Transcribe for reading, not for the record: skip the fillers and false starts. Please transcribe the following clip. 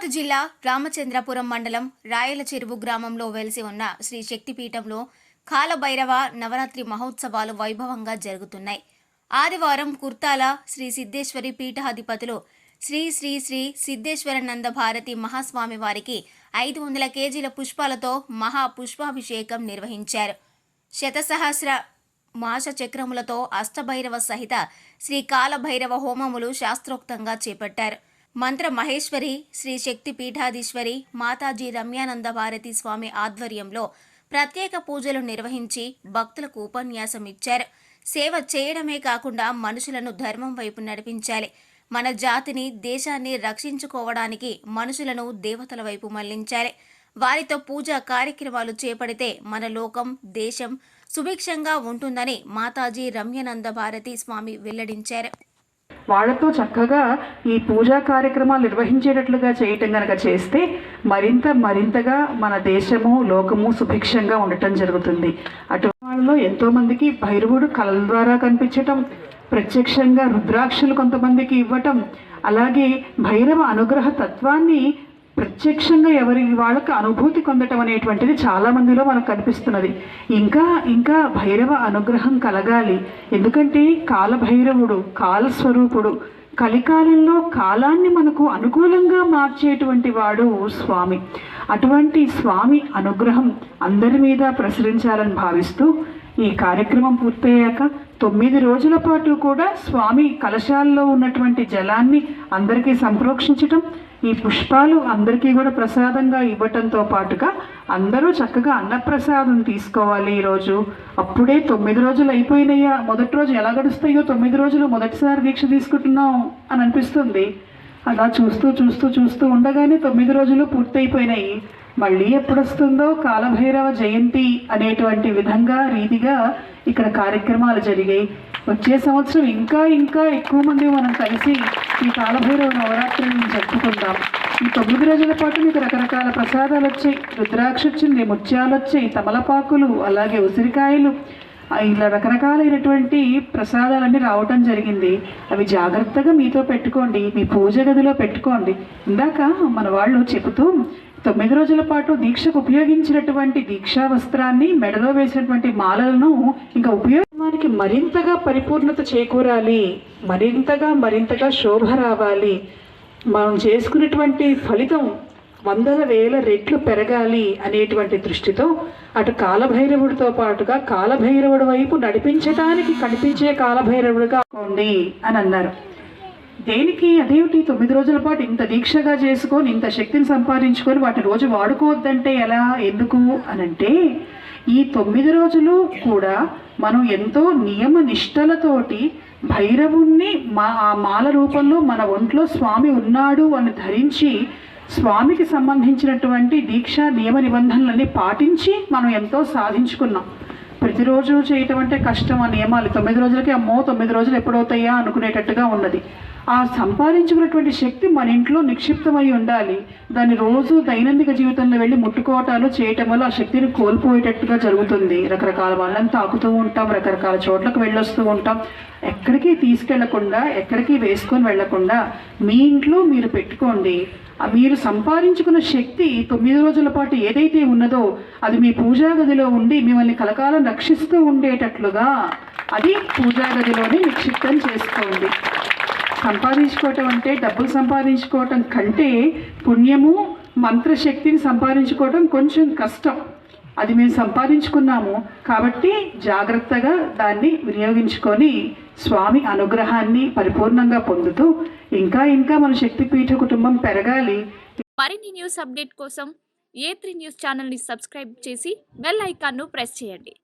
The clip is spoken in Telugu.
తిరుపతి జిల్లా రామచంద్రపురం మండలం రాయల చెరువు గ్రామంలో వెలిసి ఉన్న శ్రీ శక్తిపీఠంలో కాలభైరవ నవరాత్రి మహోత్సవాలు వైభవంగా జరుగుతున్నాయి. ఆదివారం కుర్తాల శ్రీ సిద్ధేశ్వరి పీఠాధిపతులు శ్రీ శ్రీ శ్రీ సిద్ధేశ్వరానంద భారతి మహాస్వామి వారికి 500 కేజీల పుష్పాలతో మహా పుష్పాభిషేకం నిర్వహించారు. శతసహస్ర మాస చక్రములతో అష్టభైరవ సహిత శ్రీ కాలభైరవ హోమములు శాస్త్రోక్తంగా చేపట్టారు. మంత్ర మహేశ్వరి శ్రీ శక్తి పీఠాధీశ్వరి మాతాజీ రమ్యానంద భారతి స్వామి ఆధ్వర్యంలో ప్రత్యేక పూజలు నిర్వహించి భక్తులకు ఉపన్యాసం ఇచ్చారు. సేవ చేయడమే కాకుండా మనుషులను ధర్మం వైపు నడిపించాలి. మన జాతిని దేశాన్ని రక్షించుకోవడానికి మనుషులను దేవతల వైపు మళ్లించాలి. వారితో పూజా కార్యక్రమాలు చేపడితే మన లోకం దేశం సుభిక్షంగా ఉంటుందని మాతాజీ రమ్యానంద భారతి స్వామి వెల్లడించారు. వాళ్లతో చక్కగా ఈ పూజా కార్యక్రమాలు నిర్వహించేటట్లుగా చేయటం కనుక చేస్తే మరింతగా మన దేశము లోకము సుభిక్షంగా ఉండటం జరుగుతుంది. అటు వాళ్ళలో ఎంతోమందికి భైరవుడు కళల ద్వారా కనిపించటం, ప్రత్యక్షంగా రుద్రాక్షలు కొంతమందికి ఇవ్వటం, అలాగే భైరవ అనుగ్రహ తత్వాన్ని ప్రత్యక్షంగా వాళ్ళకి అనుభూతి పొందటం అనేటువంటిది చాలా మందిలో మనకు కనిపిస్తున్నది. ఇంకా భైరవ అనుగ్రహం కలగాలి. ఎందుకంటే కాలభైరవుడు కాలస్వరూపుడు, కలికాలంలో కాలాన్ని మనకు అనుకూలంగా మార్చేటువంటి వాడు స్వామి. అటువంటి స్వామి అనుగ్రహం అందరి మీద ప్రసరించాలని భావిస్తూ ఈ కార్యక్రమం పూర్తయ్యాక 9 రోజుల పాటు కూడా స్వామి కలశాల్లో ఉన్నటువంటి జలాన్ని అందరికీ సంప్రోక్షించటం, ఈ పుష్పాలు అందరికీ కూడా ప్రసాదంగా ఇవ్వటంతో పాటుగా అందరూ చక్కగా అన్నప్రసాదం తీసుకోవాలి ఈరోజు. అప్పుడే 9 రోజులు అయిపోయినాయా, మొదటి రోజు ఎలా గడుస్తాయో 9 రోజులు మొదటిసారి దీక్ష తీసుకుంటున్నాం అని అనిపిస్తుంది. అలా చూస్తూ ఉండగానే 9 రోజులు పూర్తయిపోయినాయి. మళ్ళీ ఎప్పుడొస్తుందో కాలభైరవ జయంతి అనేటువంటి రీతిగా ఇక్కడ కార్యక్రమాలు జరిగాయి. వచ్చే సంవత్సరం ఇంకా ఎక్కువ మంది మనం కలిసి ఈ కాలభైరవ నవరాత్రులను జరుపుకుందాం. ఈ 9 రోజుల పాటు మీకు రకరకాల ప్రసాదాలు వచ్చాయి. రుద్రాక్ష వచ్చింది, ముత్యాలు వచ్చాయి, తమలపాకులు, అలాగే ఉసిరికాయలు, ఇలా రకరకాలైనటువంటి ప్రసాదాలన్నీ రావటం జరిగింది. అవి జాగ్రత్తగా మీతో పెట్టుకోండి, మీ పూజ గదిలో పెట్టుకోండి. ఇందాక మన వాళ్ళు చెబుతూ 9 రోజుల పాటు దీక్షకు ఉపయోగించినటువంటి దీక్షా వస్త్రాన్ని, మెడలో వేసినటువంటి మాలలను ఇంకా ఉపయోగానికి మరింతగా పరిపూర్ణత చేకూరాలి, మరింతగా శోభ రావాలి, మనం చేసుకున్నటువంటి ఫలితం 100,000 రెట్లు పెరగాలి అనేటువంటి దృష్టితో అటు కాలభైరవుడితో పాటుగా కాలభైరవుడి వైపు నడిపించడానికి కనిపించే కాలభైరవుడిగా ఉండి అని అన్నారు. దేనికి? అదేమిటి 9 రోజుల పాటు ఇంత దీక్షగా చేసుకొని ఇంత శక్తిని సంపాదించుకొని వాటిని రోజు వాడుకోవద్దంటే ఎలా, ఎందుకు అనంటే ఈ 9 రోజులు కూడా మనం ఎంతో నియమ నిష్టలతోటి భైరవుణ్ణి ఆ మాల రూపంలో మన ఒంట్లో స్వామి ఉన్నాడు అని ధరించి స్వామికి సంబంధించినటువంటి దీక్ష నియమ నిబంధనలన్నీ పాటించి మనం ఎంతో సాధించుకున్నాం. ప్రతిరోజు చేయటం అంటే కష్టం. ఆ నియమాలు 9 రోజులకి అమ్మో 9 రోజులు ఎప్పుడవుతాయా అనుకునేటట్టుగా ఉన్నది. ఆ సంపాదించుకున్నటువంటి శక్తి మన ఇంట్లో నిక్షిప్తమై ఉండాలి. దాన్ని రోజు దైనందిక జీవితంలో వెళ్ళి ముట్టుకోవటాలు చేయటం వల్ల ఆ శక్తిని కోల్పోయేటట్టుగా జరుగుతుంది. రకరకాల వాళ్ళని తాకుతూ ఉంటాం, రకరకాల చోట్లకు వెళ్ళొస్తూ ఉంటాం. ఎక్కడికి తీసుకెళ్లకుండా, ఎక్కడికి వేసుకొని వెళ్లకుండా మీ ఇంట్లో మీరు పెట్టుకోండి. మీరు సంపాదించుకున్న శక్తి 9 రోజుల పాటు ఏదైతే ఉన్నదో అది మీ పూజా గదిలో ఉండి మిమ్మల్ని కలకాలం రక్షిస్తూ ఉండేటట్లుగా అది పూజా గదిలోనే నిక్షిప్తం చేసుకోండి. సంపాదించుకోవటం అంటే డబ్బులు సంపాదించుకోవటం కంటే పుణ్యము, మంత్రశక్తిని సంపాదించుకోవటం కొంచెం కష్టం. అది మేము సంపాదించుకున్నాము కాబట్టి జాగ్రత్తగా దాన్ని వినియోగించుకొని స్వామి అనుగ్రహాన్ని పరిపూర్ణంగా పొందుతూ ఇంకా మన శక్తిపీఠ కుటుంబం పెరగాలి. మరిన్ని న్యూస్ అప్డేట్ కోసం A3 న్యూస్ ఛానల్ని సబ్స్క్రైబ్ చేసి బెల్ ఐకాన్ను ప్రెస్ చేయండి.